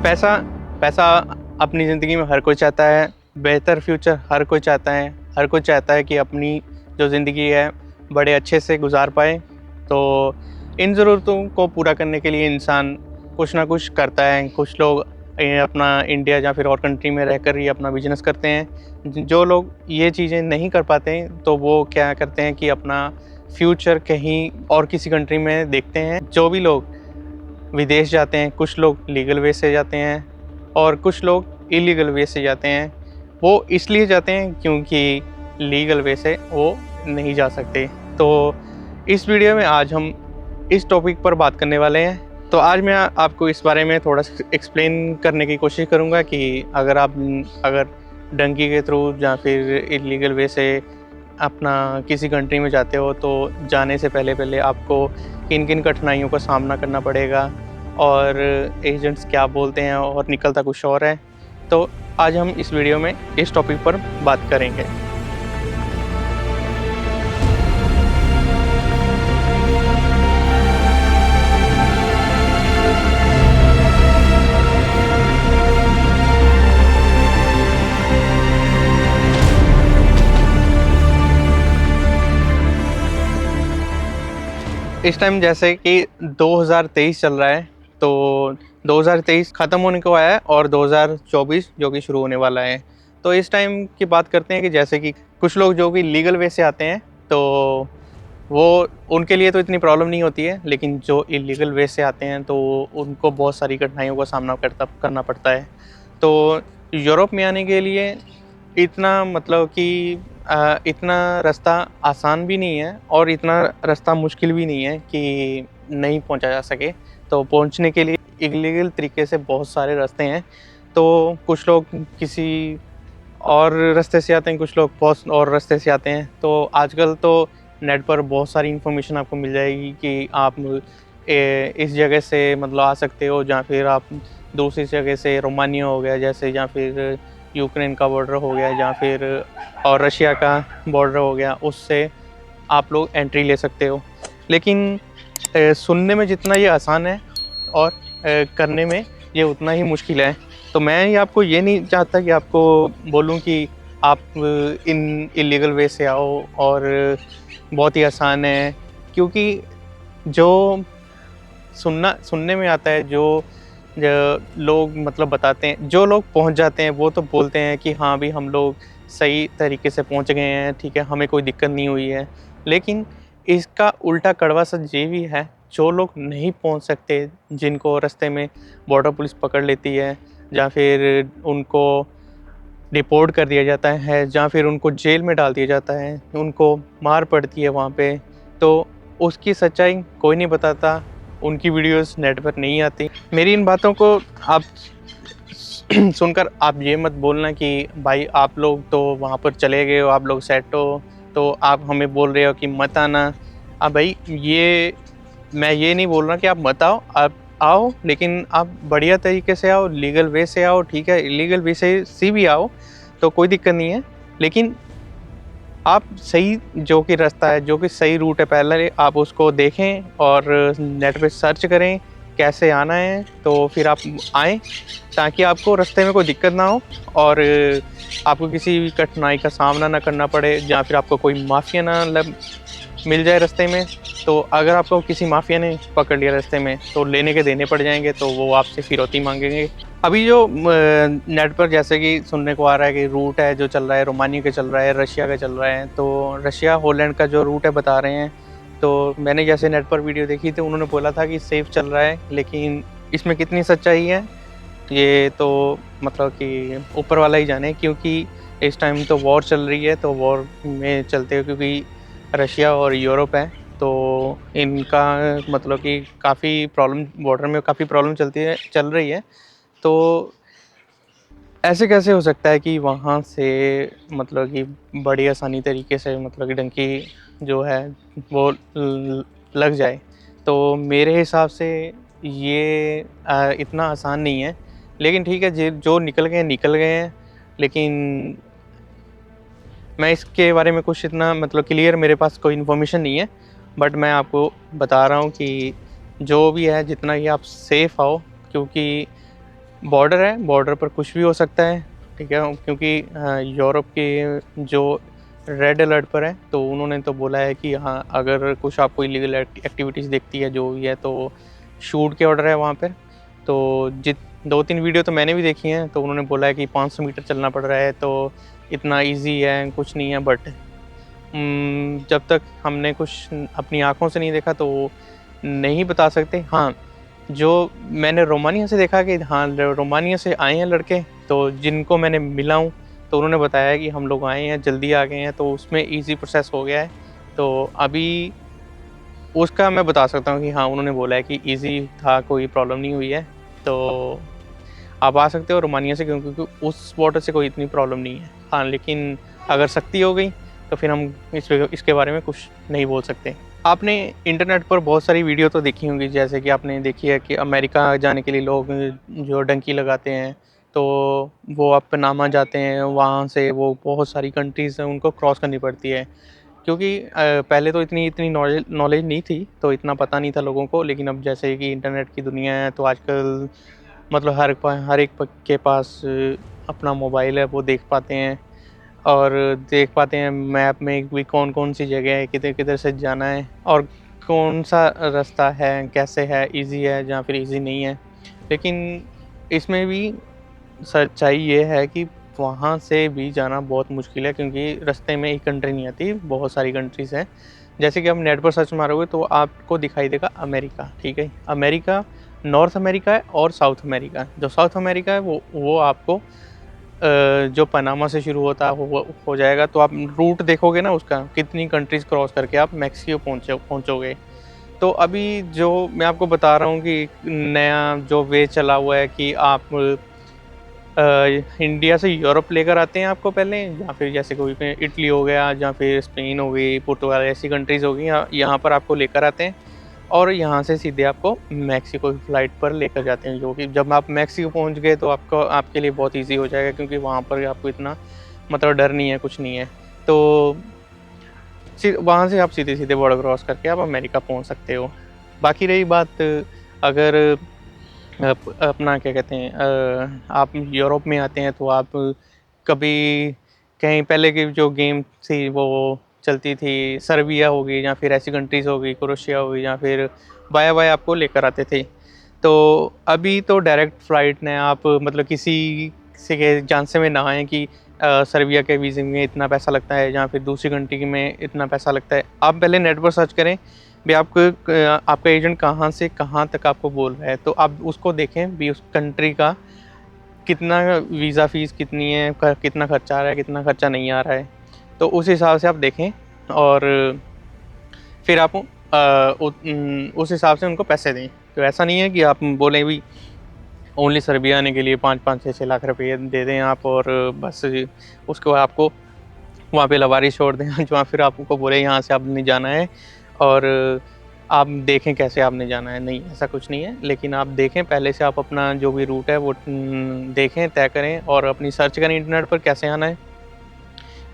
पैसा पैसा अपनी ज़िंदगी में हर कोई चाहता है, बेहतर फ्यूचर हर कोई चाहता है, हर कोई चाहता है कि अपनी जो ज़िंदगी है बड़े अच्छे से गुज़ार पाए। तो इन ज़रूरतों को पूरा करने के लिए इंसान कुछ ना कुछ करता है। कुछ लोग अपना इंडिया या फिर और कंट्री में रहकर ही अपना बिज़नेस करते हैं। जो लोग ये चीज़ें नहीं कर पाते हैं तो वो क्या करते हैं कि अपना फ्यूचर कहीं और किसी कंट्री में देखते हैं। जो भी लोग विदेश जाते हैं, कुछ लोग लीगल वे से जाते हैं और कुछ लोग इलीगल वे से जाते हैं। वो इसलिए जाते हैं क्योंकि लीगल वे से वो नहीं जा सकते। तो इस वीडियो में आज हम इस टॉपिक पर बात करने वाले हैं। तो आज मैं आपको इस बारे में थोड़ा सा एक्सप्लेन करने की कोशिश करूँगा कि अगर डंकी के थ्रू या फिर इलीगल वे से अपना किसी कंट्री में जाते हो तो जाने से पहले आपको किन-किन कठिनाइयों का सामना करना पड़ेगा और एजेंट्स क्या बोलते हैं और निकलता कुछ और है। तो आज हम इस वीडियो में इस टॉपिक पर बात करेंगे। इस टाइम जैसे कि 2023 चल रहा है, तो 2023 ख़त्म होने को आया है और 2024 जो कि शुरू होने वाला है। तो इस टाइम की बात करते हैं कि जैसे कि कुछ लोग जो कि लीगल वे से आते हैं तो वो उनके लिए तो इतनी प्रॉब्लम नहीं होती है, लेकिन जो इलीगल वे से आते हैं तो उनको बहुत सारी कठिनाइयों का सामना करना पड़ता है। तो यूरोप में आने के लिए इतना मतलब कि इतना रास्ता आसान भी नहीं है और इतना रास्ता मुश्किल भी नहीं है कि नहीं पहुंचा जा सके। तो पहुंचने के लिए इलीगल तरीके से बहुत सारे रास्ते हैं। तो कुछ लोग किसी और रास्ते से आते हैं, कुछ लोग बहुत और रास्ते से आते हैं। तो आजकल तो नेट पर बहुत सारी इन्फॉर्मेशन आपको मिल जाएगी कि आप इस जगह से मतलब आ सकते हो, या फिर आप दूसरी जगह से रोमानिया हो गया जैसे, या फिर यूक्रेन का बॉर्डर हो गया, या फिर और रशिया का बॉर्डर हो गया, उससे आप लोग एंट्री ले सकते हो। लेकिन सुनने में जितना ये आसान है और करने में ये उतना ही मुश्किल है। तो मैं ये आपको ये नहीं चाहता कि आपको बोलूँ कि आप इन इलीगल वे से आओ और बहुत ही आसान है, क्योंकि जो सुनने में आता है, जो लोग मतलब बताते हैं, जो लोग पहुंच जाते हैं वो तो बोलते हैं कि हाँ भी हम लोग सही तरीके से पहुंच गए हैं, ठीक है, हमें कोई दिक्कत नहीं हुई है। लेकिन इसका उल्टा कड़वा सच ये भी है, जो लोग नहीं पहुंच सकते, जिनको रास्ते में बॉर्डर पुलिस पकड़ लेती है या फिर उनको डिपोर्ट कर दिया जाता है या फिर उनको जेल में डाल दिया जाता है, उनको मार पड़ती है वहाँ पे, तो उसकी सच्चाई कोई नहीं बताता, उनकी वीडियोस नेट पर नहीं आती। मेरी इन बातों को आप सुनकर आप ये मत बोलना कि भाई आप लोग तो वहाँ पर चले गए हो, आप लोग सेट हो, तो आप हमें बोल रहे हो कि मत आना। अब भाई ये मैं ये नहीं बोल रहा कि आप मत आओ, आप आओ, लेकिन आप बढ़िया तरीके से आओ, लीगल वे से आओ, ठीक है, इलीगल वे से भी आओ तो कोई दिक्कत नहीं है। लेकिन आप सही जो कि रास्ता है, जो कि सही रूट है, पहले आप उसको देखें और नेट पे सर्च करें कैसे आना है, तो फिर आप आएँ ताकि आपको रास्ते में कोई दिक्कत ना हो और आपको किसी भी कठिनाई का सामना ना करना पड़े, या फिर आपको कोई माफिया ना मिल जाए रास्ते में। तो अगर आपको किसी माफिया ने पकड़ लिया रास्ते में तो लेने के देने पड़ जाएंगे, तो वो आपसे फिरौती मांगेंगे। अभी जो नेट पर जैसे कि सुनने को आ रहा है कि रूट है जो चल रहा है, रोमानिया का चल रहा है, रशिया का चल रहा है, तो रशिया होलैंड का जो रूट है बता रहे हैं। तो मैंने जैसे नेट पर वीडियो देखी थी, उन्होंने बोला था कि सेफ़ चल रहा है, लेकिन इसमें कितनी सच्चाई है ये तो मतलब कि ऊपर वाला ही जाने, क्योंकि इस टाइम तो वॉर चल रही है। तो वॉर में चलते हुए क्योंकि रशिया और यूरोप है, तो इनका मतलब कि काफ़ी प्रॉब्लम, बॉर्डर में काफ़ी प्रॉब्लम चल रही है। तो ऐसे कैसे हो सकता है कि वहाँ से मतलब कि बड़ी आसानी तरीके से मतलब कि डंकी जो है वो लग जाए? तो मेरे हिसाब से ये इतना आसान नहीं है। लेकिन ठीक है, जो निकल गए हैं। लेकिन मैं इसके बारे में कुछ इतना मतलब क्लियर मेरे पास कोई इन्फॉर्मेशन नहीं है, बट मैं आपको बता रहा हूँ कि जो भी है जितना ही आप सेफ़ आओ, क्योंकि बॉर्डर है, बॉर्डर पर कुछ भी हो सकता है, ठीक है, क्योंकि यूरोप के जो रेड अलर्ट पर है, तो उन्होंने तो बोला है कि हाँ, अगर कुछ आपको इलीगल एक्टिविटीज़ दिखती है जो भी है, तो शूट के ऑर्डर है वहाँ पर। तो जित 2-3 वीडियो तो मैंने भी देखी हैं, तो उन्होंने बोला है कि 500 मीटर चलना पड़ रहा है, तो इतना ईज़ी है, कुछ नहीं है। बट जब तक हमने कुछ अपनी आँखों से नहीं देखा तो नहीं बता सकते। हाँ, जो मैंने रोमानिया से देखा कि हाँ, रोमानिया से आए हैं लड़के, तो जिनको मैंने मिला हूँ, तो उन्होंने बताया कि हम लोग आए हैं, जल्दी आ गए हैं, तो उसमें ईज़ी प्रोसेस हो गया है। तो अभी उसका मैं बता सकता हूँ कि हाँ, उन्होंने बोला है कि ईज़ी था, कोई प्रॉब्लम नहीं हुई है। तो आप आ सकते हो रोमानिया से, क्योंकि उस बॉर्डर से कोई इतनी प्रॉब्लम नहीं है। हाँ, लेकिन अगर सख्ती हो गई तो फिर हम इसके बारे में कुछ नहीं बोल सकते। आपने इंटरनेट पर बहुत सारी वीडियो तो देखी होंगी, जैसे कि आपने देखी है कि अमेरिका जाने के लिए लोग जो डंकी लगाते हैं, तो वो आप पनामा जाते हैं, वहाँ से वो बहुत सारी कंट्रीज़ हैं उनको क्रॉस करनी पड़ती है। क्योंकि पहले तो इतनी इतनी नॉलेज नहीं थी, तो इतना पता नहीं था लोगों को, लेकिन अब जैसे कि इंटरनेट की दुनिया है, तो आजकल मतलब हर एक के पास अपना मोबाइल है, वो देख पाते हैं और देख पाते हैं मैप में भी कौन-कौन सी जगह है, किधर-किधर से जाना है और कौन-सा रास्ता है, कैसे है, ईज़ी है या फिर ईज़ी नहीं है। लेकिन इसमें भी सच्चाई ये है कि वहाँ से भी जाना बहुत मुश्किल है, क्योंकि रास्ते में एक कंट्री नहीं आती, बहुत सारी कंट्रीज़ हैं। जैसे कि आप नेट पर सर्च मारोगे तो आपको दिखाई देगा अमेरिका, ठीक है? अमेरिका, नॉर्थ अमेरिका है और साउथ अमेरिका। जो साउथ अमेरिका है वो आपको जो पनामा से शुरू होता है वो हो जाएगा, तो आप रूट देखोगे ना उसका, कितनी कंट्रीज़ क्रॉस करके आप मेक्सिको पहुँचोगे। तो अभी जो मैं आपको बता रहा हूँ कि नया जो वे चला हुआ है कि आप इंडिया से यूरोप लेकर आते हैं आपको पहले, या फिर जैसे कोई पे इटली हो गया या फिर स्पेन हो गई, पुर्तगाल, ऐसी कंट्रीज़ हो गई, यहाँ पर आपको लेकर आते हैं और यहाँ से सीधे आपको मेक्सिको की फ़्लाइट पर लेकर जाते हैं, जो कि जब आप मेक्सिको पहुँच गए तो आपके लिए बहुत ईज़ी हो जाएगा, क्योंकि वहाँ पर आपको इतना मतलब डर नहीं है, कुछ नहीं है। तो वहाँ से आप सीधे-सीधे बॉर्डर क्रॉस करके आप अमेरिका पहुँच सकते हो। बाकी रही बात, अगर अपना क्या कहते हैं, आप यूरोप में आते हैं तो आप कभी कहीं पहले की जो गेम थी वो चलती थी, सर्बिया हो गई या फिर ऐसी कंट्रीज़ हो गई, क्रोएशिया हो गई, या फिर बाय बाय आपको लेकर आते थे। तो अभी तो डायरेक्ट फ़्लाइट ने आप मतलब किसी से के झांसे में ना आएँ कि सर्बिया के वीज़े में इतना पैसा लगता है या फिर दूसरी कंट्री में इतना पैसा लगता है। आप पहले नेट पर सर्च करें भी आपका एजेंट कहाँ से कहाँ तक आपको बोल रहा है, तो आप उसको देखें भी उस कंट्री का कितना वीज़ा फ़ीस कितनी है, कितना खर्चा आ रहा है, कितना खर्चा नहीं आ रहा है। तो उस हिसाब से आप देखें और फिर आप उस हिसाब से उनको पैसे दें। तो ऐसा नहीं है कि आप बोलें भी ओनली सर्बिया आने के लिए 5-5, 6-6 लाख रुपए दे दें आप और बस उसके बाद आपको वहाँ पे लवारिश छोड़ दें जहाँ फिर आपको बोले यहाँ से आपने जाना है और आप देखें कैसे आपने जाना है। नहीं, ऐसा कुछ नहीं है, लेकिन आप देखें पहले से, आप अपना जो भी रूट है वो देखें, तय करें और अपनी सर्च करें इंटरनेट पर कैसे आना है।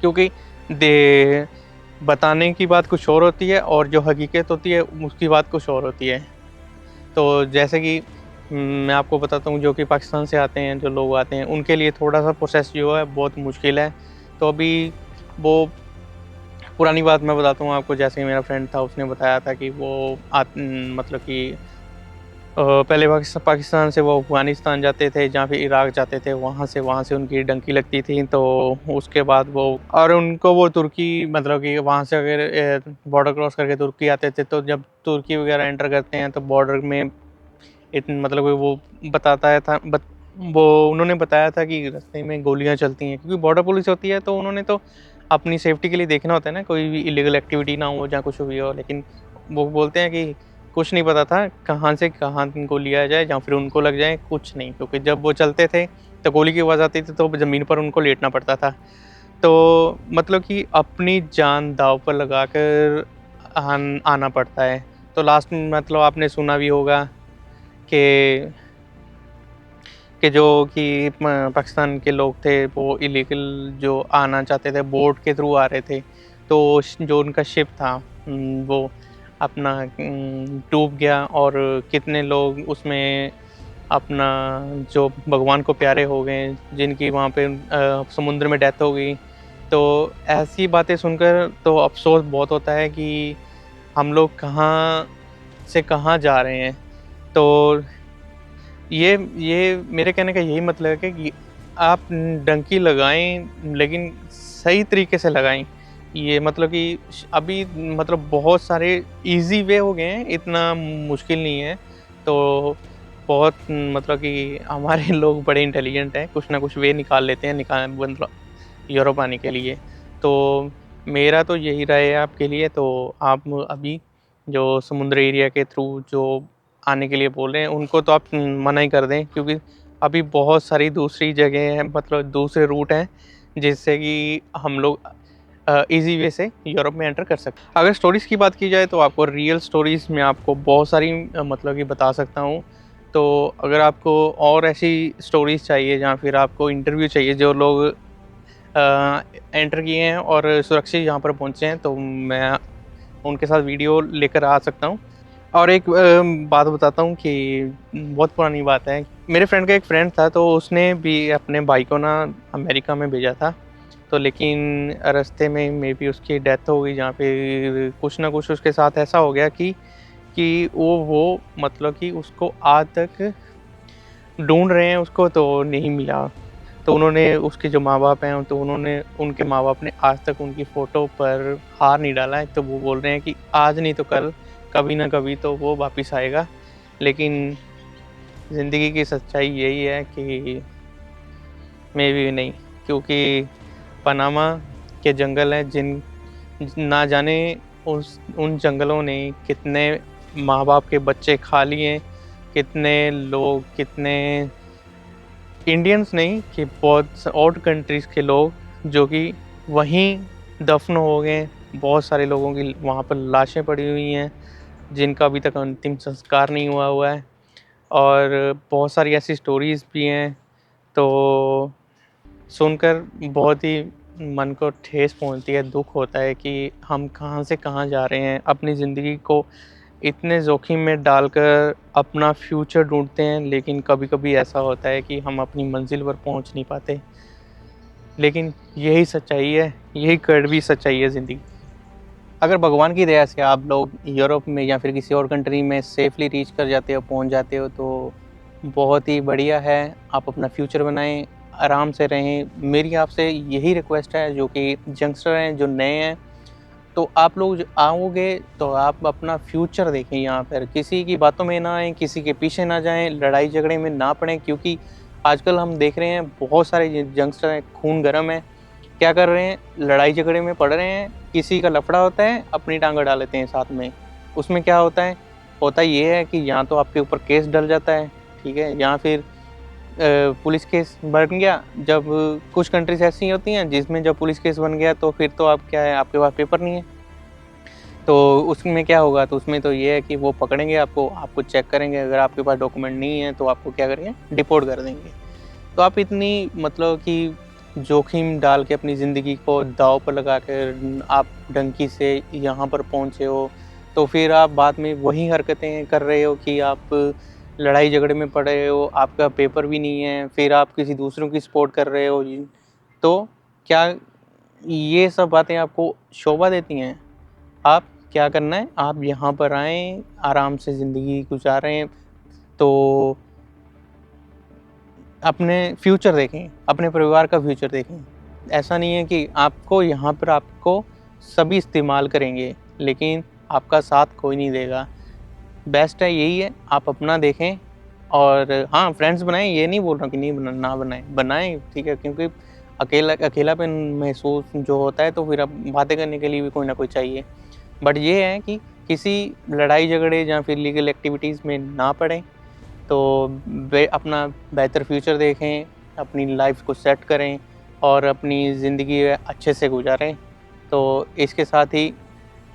क्योंकि दे बताने की बात कुछ और होती है और जो हकीकत होती है उसकी बात कुछ और होती है। तो जैसे कि मैं आपको बताता हूँ, जो कि पाकिस्तान से आते हैं, जो लोग आते हैं, उनके लिए थोड़ा-सा प्रोसेस जो है बहुत मुश्किल है। तो अभी वो पुरानी बात मैं बताता हूँ आपको, जैसे कि मेरा फ्रेंड था, उसने बताया था कि वो मतलब कि पहले पाकिस्तान से वो अफ़गानिस्तान जाते थे, जहाँ फिर इराक जाते थे, वहाँ से उनकी डंकी लगती थी, तो उसके बाद वो और उनको वो तुर्की मतलब कि वहाँ से अगर बॉर्डर क्रॉस करके तुर्की आते थे, तो जब तुर्की वगैरह एंटर करते हैं तो बॉर्डर में मतलब वो बताता है था बत वो उन्होंने बताया था कि रास्ते में गोलियाँ चलती हैं, क्योंकि बॉर्डर पुलिस होती है, तो उन्होंने तो अपनी सेफ्टी के लिए देखना होता है ना, कोई भी इल्लीगल एक्टिविटी ना हो या कुछ भी हो। लेकिन वो बोलते हैं कि कुछ नहीं पता था कहाँ से कहाँ इनको लिया जाए या फिर उनको लग जाए, कुछ नहीं, क्योंकि जब वो चलते थे तो गोली की आवाज़ आती थी, तो ज़मीन पर उनको लेटना पड़ता था। तो मतलब कि अपनी जान दाँव पर लगाकर आना पड़ता है। तो लास्ट में मतलब आपने सुना भी होगा कि जो कि पाकिस्तान के लोग थे, वो इलीगल जो आना चाहते थे बोट के थ्रू आ रहे थे, तो जो उनका शिप था वो अपना डूब गया और कितने लोग उसमें अपना जो भगवान को प्यारे हो गए, जिनकी वहाँ पे समुद्र में डेथ हो गई। तो ऐसी बातें सुनकर तो अफ़सोस बहुत होता है कि हम लोग कहाँ से कहाँ जा रहे हैं। तो ये मेरे कहने का यही मतलब है कि आप डंकी लगाएँ, लेकिन सही तरीके से लगाएँ। ये मतलब कि अभी मतलब बहुत सारे ईज़ी वे हो गए हैं, इतना मुश्किल नहीं है। तो बहुत मतलब कि हमारे लोग बड़े इंटेलिजेंट हैं, कुछ ना कुछ वे निकाल लेते हैं मतलब यूरोप आने के लिए। तो मेरा तो यही राय है आपके लिए, तो आप अभी जो समुद्र एरिया के थ्रू जो आने के लिए बोल रहे हैं, उनको तो आप मना ही कर दें, क्योंकि अभी बहुत सारी दूसरी जगह हैं, मतलब दूसरे रूट हैं, जिससे कि हम लोग ईज़ी वे से यूरोप में एंटर कर सकते हैं। अगर स्टोरीज़ की बात की जाए तो आपको रियल स्टोरीज़ में आपको बहुत सारी मतलब कि बता सकता हूँ। तो अगर आपको और ऐसी स्टोरीज़ चाहिए या फिर आपको इंटरव्यू चाहिए जो लोग एंटर किए हैं और सुरक्षित यहाँ पर पहुँचे हैं, तो मैं उनके साथ वीडियो लेकर आ सकता हूँ। और एक बात बताता हूँ कि बहुत पुरानी बात है। मेरे फ्रेंड का एक फ्रेंड था, तो उसने भी अपने भाई को ना अमेरिका में भेजा था। तो लेकिन रास्ते में मेबी उसकी डेथ हो गई, जहाँ पे कुछ ना कुछ उसके साथ ऐसा हो गया कि वो मतलब कि उसको आज तक ढूँढ रहे हैं उसको, तो नहीं मिला। तो उन्होंने उसके जो माँ-बाप हैं, तो उनके माँ-बाप ने आज तक उनकी फ़ोटो पर हार नहीं डाला है। तो वो बोल रहे हैं कि आज नहीं तो कल, कभी ना कभी तो वो वापिस आएगा। लेकिन ज़िंदगी की सच्चाई यही है कि मेबी नहीं, क्योंकि पनामा के जंगल हैं, जिन ना जाने उन जंगलों ने कितने माँ-बाप के बच्चे खा लिए, कितने लोग, कितने इंडियंस नहीं कि बहुत और कंट्रीज़ के लोग जो कि वहीं दफ़न हो गए। बहुत सारे लोगों की वहाँ पर लाशें पड़ी हुई हैं, जिनका अभी तक अंतिम संस्कार नहीं हुआ है। और बहुत सारी ऐसी स्टोरीज़ भी हैं, तो सुनकर बहुत ही मन को ठेस पहुँचती है, दुःख होता है कि हम कहाँ से कहाँ जा रहे हैं। अपनी ज़िंदगी को इतने जोखिम में डालकर अपना फ्यूचर ढूँढते हैं, लेकिन कभी-कभी ऐसा होता है कि हम अपनी मंज़िल पर पहुँच नहीं पाते। लेकिन यही सच्चाई है, यही कड़वी सच्चाई है ज़िंदगी। अगर भगवान की दया से आप लोग यूरोप में या फिर किसी और कंट्री में सेफ़ली रीच कर जाते हो, पहुँच जाते हो, तो बहुत ही बढ़िया है। आप अपना फ्यूचर बनाएँ, आराम से रहें। मेरी आपसे यही रिक्वेस्ट है, जो कि यंगस्टर हैं, जो नए हैं, तो आप लोग जो आओगे तो आप अपना फ्यूचर देखें यहाँ पर। किसी की बातों में ना आएँ, किसी के पीछे ना जाएँ, लड़ाई झगड़े में ना पड़ें, क्योंकि आजकल हम देख रहे हैं बहुत सारे यंगस्टर हैं, खून गर्म है। क्या कर रहे हैं? लड़ाई झगड़े में पड़ रहे हैं, किसी का लफड़ा होता है, अपनी टाँग अड़ा लेते हैं साथ में। उसमें क्या होता है? होता ये है कि या तो आपके ऊपर केस डल जाता है, ठीक है? या फिर पुलिस केस बन गया। जब कुछ कंट्रीज़ ऐसी होती हैं जिसमें जब पुलिस केस बन गया, तो फिर तो आप क्या है, आपके पास पेपर नहीं है। तो उसमें क्या होगा? तो उसमें तो ये है कि वो पकड़ेंगे आपको, आपको चेक करेंगे, अगर आपके पास डॉक्यूमेंट नहीं है तो आपको क्या करेंगे? डिपोर्ट कर देंगे। तो आप इतनी मतलब कि जोखिम डाल के अपनी ज़िंदगी को दाँव पर लगा कर आप डंकी से यहाँ पर पहुँचे हो, तो फिर आप बाद में वही हरकतें कर रहे हो कि आप लड़ाई झगड़े में पड़ रहे हो, आपका पेपर भी नहीं है, फिर आप किसी दूसरों की सपोर्ट कर रहे हो। तो क्या ये सब बातें आपको शोभा देती हैं? आप क्या करना है, आप यहाँ पर आएँ, आराम से ज़िंदगी गुज़ारें, तो अपने फ्यूचर देखें, अपने परिवार का फ्यूचर देखें। ऐसा नहीं है कि आपको यहाँ पर आपको सभी इस्तेमाल करेंगे, लेकिन आपका साथ कोई नहीं देगा। बेस्ट है यही है, आप अपना देखें। और हाँ, फ्रेंड्स बनाएँ, ये नहीं बोल रहा हूँ कि नहीं ना बनाएँ, बनाएँ, ठीक है, क्योंकि अकेलापन महसूस जो होता है, तो फिर अब बातें करने के लिए भी कोई ना कोई चाहिए। बट ये है कि किसी लड़ाई झगड़े या फिर लीगल एक्टिविटीज़ में ना पड़ें, तो अपना बेहतर फ्यूचर देखें, अपनी लाइफ को सेट करें और अपनी ज़िंदगी अच्छे से गुजारें। तो इसके साथ ही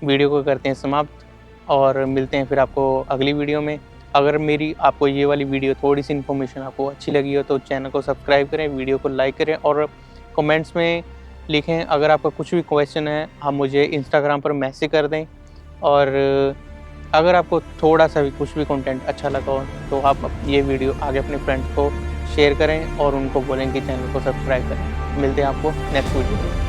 वीडियो को करते हैं समाप्त, और मिलते हैं फिर आपको अगली वीडियो में। अगर मेरी आपको ये वाली वीडियो थोड़ी-सी इन्फॉर्मेशन आपको अच्छी लगी हो, तो चैनल को सब्सक्राइब करें, वीडियो को लाइक करें और कमेंट्स में लिखें। अगर आपका कुछ भी क्वेश्चन है, आप मुझे इंस्टाग्राम पर मैसेज कर दें। और अगर आपको थोड़ा सा भी कुछ भी कंटेंट अच्छा लगा हो तो आप ये वीडियो आगे अपने फ्रेंड्स को शेयर करें और उनको बोलें कि चैनल को सब्सक्राइब करें। मिलते हैं आपको नेक्स्ट वीडियो में।